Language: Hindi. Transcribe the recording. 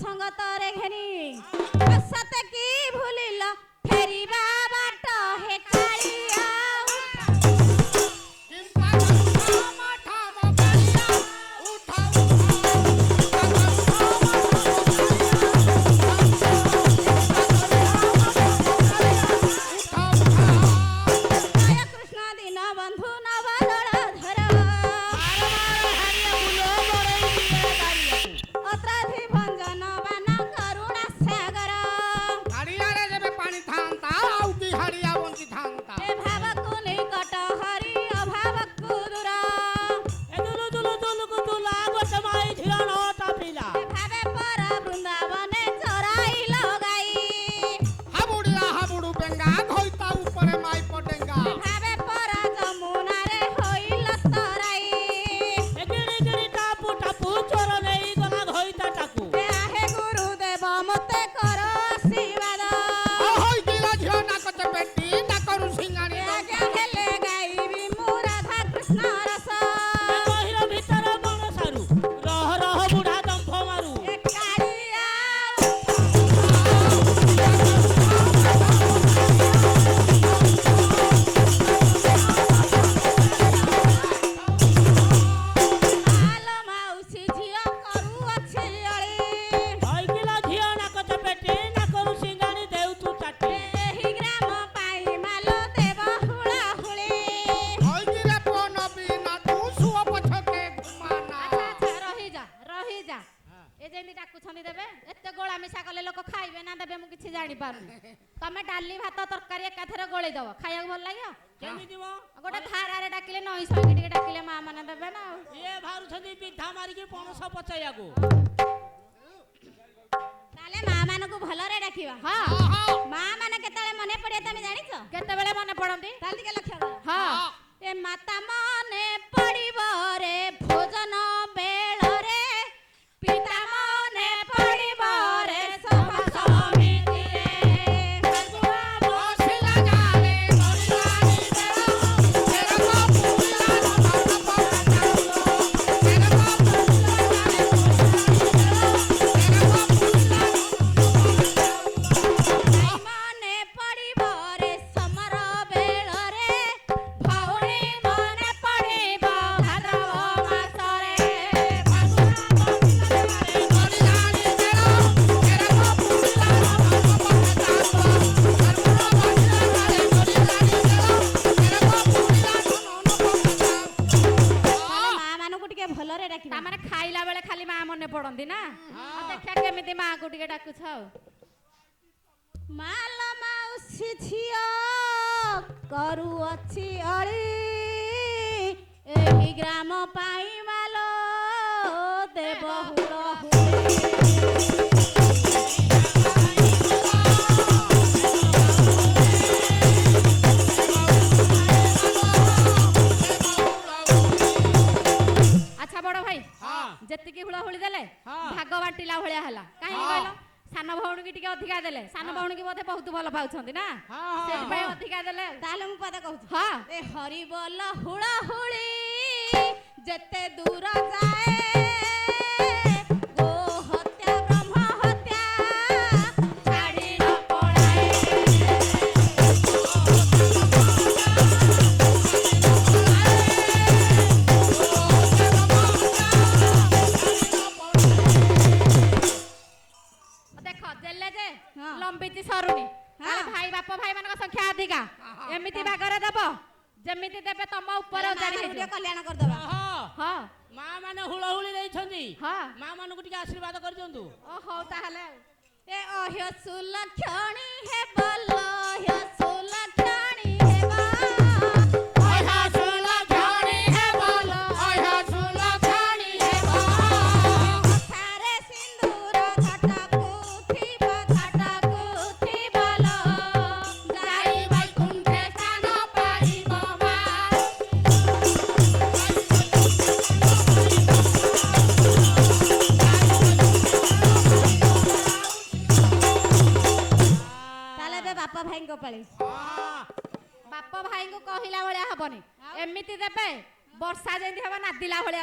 संगतरे घेनी सत की भूलिल फेरिबा बाट हे कालिया तमे डाली भात तरकारी एकाथरे गोळे दव खाया भल लागियो केमी दिवो गोटे धारारे डाकिले नई संगी टिके डाकिले मा माने देबे ना ये भारू छदी पिठा मारी के पणस पचैया को ताले मा माने को भलरे डाकिबा हां मा माने केतले मने पड़े तमे जानि छ केते बेले मने पड़ंती ताली के लक्ष्य कर हां ए माता मने पड़िबो रे भोजन बेल रे पिता मने पड़िबो रे खाइला बेले खाली मा मने पड़ंदी ना देखा केमिति मा को टिके डाकु छ माल माउसी छिया करू अछि अळी एही ग्राम पाई मालो देव हुड़ हुड़े जति की हुला हुली देले भाग बाटिला भलिया हला काहे कहलो सान भौणी की टिके अधिका देले सान भौणी की बोधे बहुत भल पाउछंती ना सेति पय अधिका देले ताले मु पद कहू हां ए हरि बोल हुला हुली जते दूर जाए गो हत्या ब्रह्म हत्या छाड़ी न पड़ाए लंबिति सरुनी भाई बाप भाई मान संख्या अधिका एमिति भागरे देब जेमिति देबे तम ऊपर जानी हे कल्याण कर देबा हां मां माने हुलहुली दै छंदी हां मां मान को टिके आशीर्वाद कर दियंतु ओ हो ताहले ए अह्य सुलक्षणी हे बल अह्य सुलक्षणी हे बा अह्य सुलक्षणी हे बल अह्य सुलक्षणी हे बा थारे सिंदूर घटा भाई को पाली बाप भाई को कहिला भलिया हबनी एमिति देबे वर्षा जेंति हबा नादिला भलिया